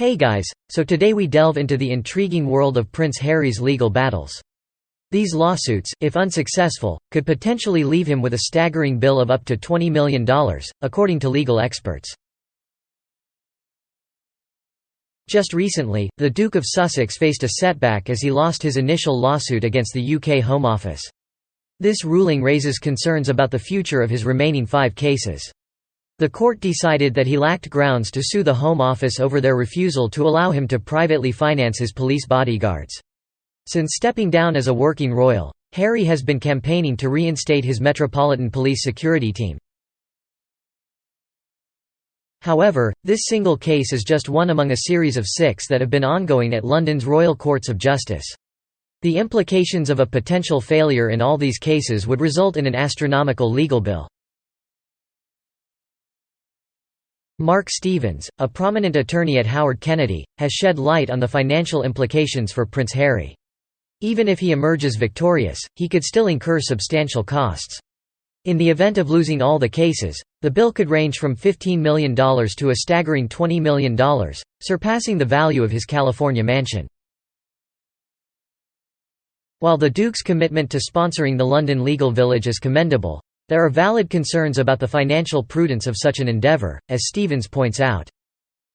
Hey guys, so today we delve into the intriguing world of Prince Harry's legal battles. These lawsuits, if unsuccessful, could potentially leave him with a staggering bill of up to $20 million, according to legal experts. Just recently, the Duke of Sussex faced a setback as he lost his initial lawsuit against the UK Home Office. This ruling raises concerns about the future of his remaining 5 cases. The court decided that he lacked grounds to sue the Home Office over their refusal to allow him to privately finance his police bodyguards. Since stepping down as a working royal, Harry has been campaigning to reinstate his Metropolitan Police security team. However, this single case is just one among a series of 6 that have been ongoing at London's Royal Courts of Justice. The implications of a potential failure in all these cases would result in an astronomical legal bill. Mark Stevens, a prominent attorney at Howard Kennedy, has shed light on the financial implications for Prince Harry. Even if he emerges victorious, he could still incur substantial costs. In the event of losing all the cases, the bill could range from $15 million to a staggering $20 million, surpassing the value of his California mansion. While the Duke's commitment to sponsoring the London legal village is commendable, there are valid concerns about the financial prudence of such an endeavour, as Stevens points out.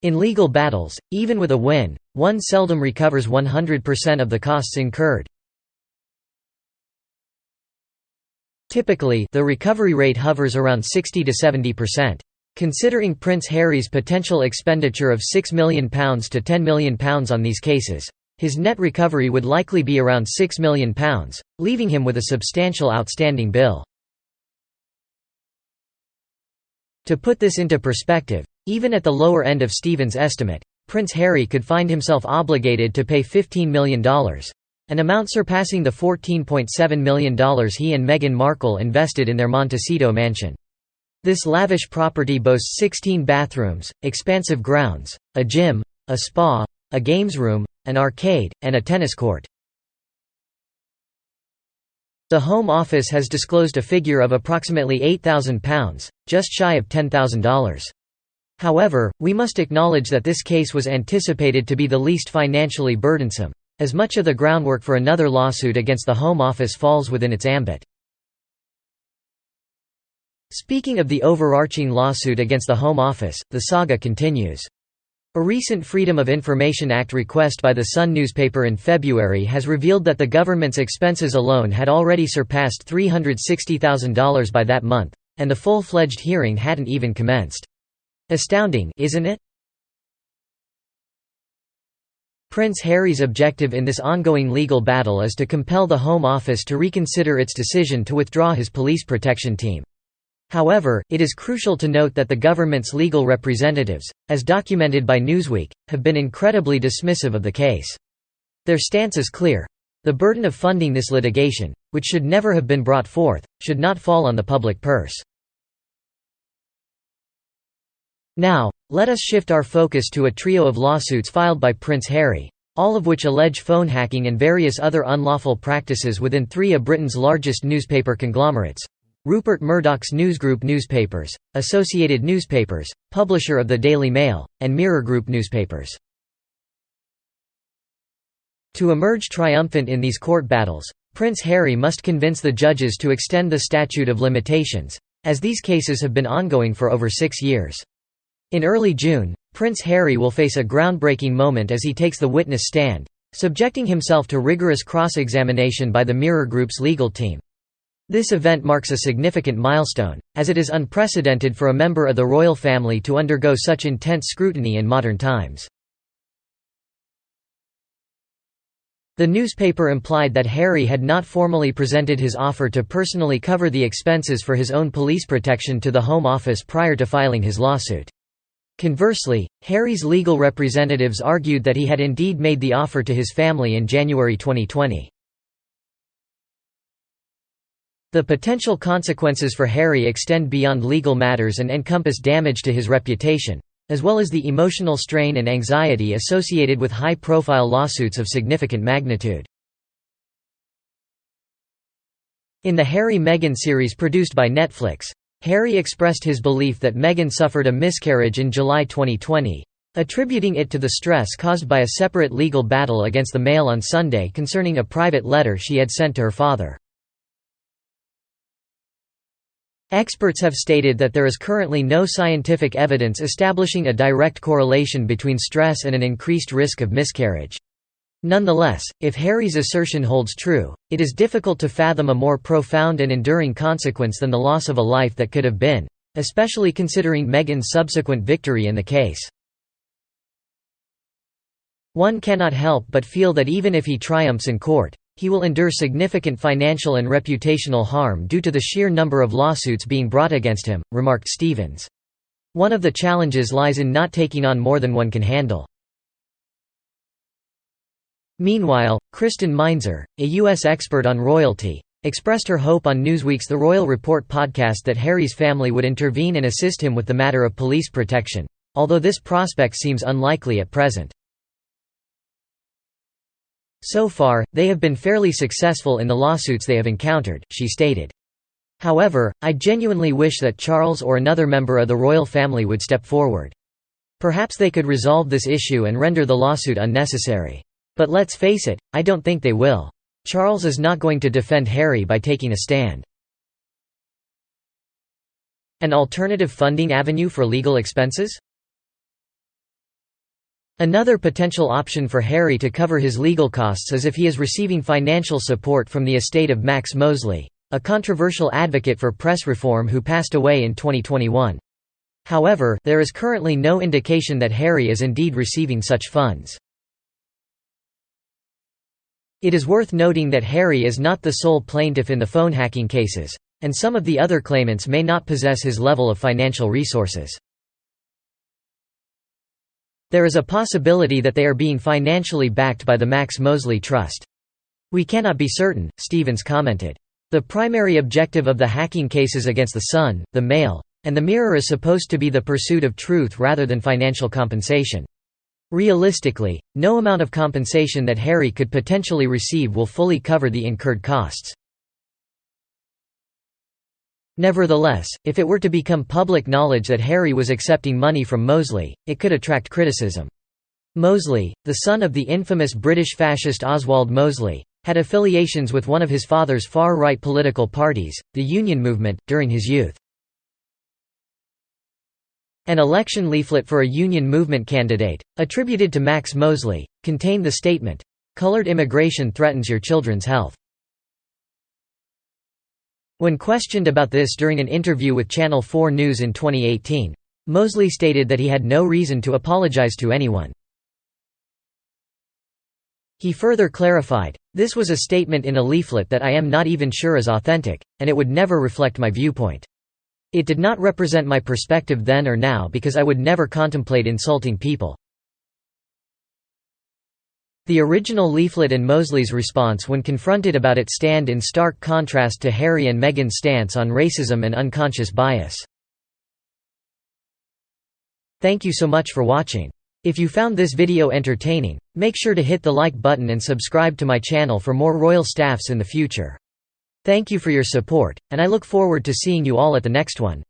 In legal battles, even with a win, one seldom recovers 100% of the costs incurred. Typically, the recovery rate hovers around 60 to 70%. Considering Prince Harry's potential expenditure of £6 million to £10 million on these cases, his net recovery would likely be around £6 million, leaving him with a substantial outstanding bill. To put this into perspective, even at the lower end of Stevens' estimate, Prince Harry could find himself obligated to pay $15 million, an amount surpassing the $14.7 million he and Meghan Markle invested in their Montecito mansion. This lavish property boasts 16 bathrooms, expansive grounds, a gym, a spa, a games room, an arcade, and a tennis court. The Home Office has disclosed a figure of approximately £8,000, just shy of $10,000. However, we must acknowledge that this case was anticipated to be the least financially burdensome, as much of the groundwork for another lawsuit against the Home Office falls within its ambit. Speaking of the overarching lawsuit against the Home Office, the saga continues. A recent Freedom of Information Act request by the Sun newspaper in February has revealed that the government's expenses alone had already surpassed $360,000 by that month, and the full-fledged hearing hadn't even commenced. Astounding, isn't it? Prince Harry's objective in this ongoing legal battle is to compel the Home Office to reconsider its decision to withdraw his police protection team. However, it is crucial to note that the government's legal representatives, as documented by Newsweek, have been incredibly dismissive of the case. Their stance is clear. The burden of funding this litigation, which should never have been brought forth, should not fall on the public purse. Now, let us shift our focus to a trio of lawsuits filed by Prince Harry, all of which allege phone hacking and various other unlawful practices within 3 of Britain's largest newspaper conglomerates: Rupert Murdoch's Newsgroup newspapers, Associated Newspapers, publisher of the Daily Mail, and Mirror Group newspapers. To emerge triumphant in these court battles, Prince Harry must convince the judges to extend the statute of limitations, as these cases have been ongoing for over 6 years. In early June, Prince Harry will face a groundbreaking moment as he takes the witness stand, subjecting himself to rigorous cross-examination by the Mirror Group's legal team. This event marks a significant milestone, as it is unprecedented for a member of the royal family to undergo such intense scrutiny in modern times. The newspaper implied that Harry had not formally presented his offer to personally cover the expenses for his own police protection to the Home Office prior to filing his lawsuit. Conversely, Harry's legal representatives argued that he had indeed made the offer to his family in January 2020. The potential consequences for Harry extend beyond legal matters and encompass damage to his reputation, as well as the emotional strain and anxiety associated with high-profile lawsuits of significant magnitude. In the Harry-Meghan series produced by Netflix, Harry expressed his belief that Meghan suffered a miscarriage in July 2020, attributing it to the stress caused by a separate legal battle against the Mail on Sunday concerning a private letter she had sent to her father. Experts have stated that there is currently no scientific evidence establishing a direct correlation between stress and an increased risk of miscarriage. Nonetheless, if Harry's assertion holds true, it is difficult to fathom a more profound and enduring consequence than the loss of a life that could have been, especially considering Meghan's subsequent victory in the case. One cannot help but feel that even if he triumphs in court, he will endure significant financial and reputational harm due to the sheer number of lawsuits being brought against him, remarked Stevens. One of the challenges lies in not taking on more than one can handle. Meanwhile, Kristen Meinzer, a U.S. expert on royalty, expressed her hope on Newsweek's The Royal Report podcast that Harry's family would intervene and assist him with the matter of police protection, although this prospect seems unlikely at present. So far, they have been fairly successful in the lawsuits they have encountered, she stated. However, I genuinely wish that Charles or another member of the royal family would step forward. Perhaps they could resolve this issue and render the lawsuit unnecessary. But let's face it, I don't think they will. Charles is not going to defend Harry by taking a stand. An alternative funding avenue for legal expenses? Another potential option for Harry to cover his legal costs is if he is receiving financial support from the estate of Max Mosley, a controversial advocate for press reform who passed away in 2021. However, there is currently no indication that Harry is indeed receiving such funds. It is worth noting that Harry is not the sole plaintiff in the phone hacking cases, and some of the other claimants may not possess his level of financial resources. There is a possibility that they are being financially backed by the Max Mosley Trust. We cannot be certain, Stevens commented. The primary objective of the hacking cases against the Sun, the Mail, and the Mirror is supposed to be the pursuit of truth rather than financial compensation. Realistically, no amount of compensation that Harry could potentially receive will fully cover the incurred costs. Nevertheless, if it were to become public knowledge that Harry was accepting money from Mosley, it could attract criticism. Mosley, the son of the infamous British fascist Oswald Mosley, had affiliations with one of his father's far-right political parties, the Union Movement, during his youth. An election leaflet for a Union Movement candidate, attributed to Max Mosley, contained the statement, "Colored immigration threatens your children's health." When questioned about this during an interview with Channel 4 News in 2018, Mosley stated that he had no reason to apologize to anyone. He further clarified, "This was a statement in a leaflet that I am not even sure is authentic, and it would never reflect my viewpoint. It did not represent my perspective then or now because I would never contemplate insulting people." The original leaflet and Mosley's response when confronted about it stand in stark contrast to Harry and Meghan's stance on racism and unconscious bias. Thank you so much for watching. If you found this video entertaining, make sure to hit the like button and subscribe to my channel for more royal staffs in the future. Thank you for your support, and I look forward to seeing you all at the next one.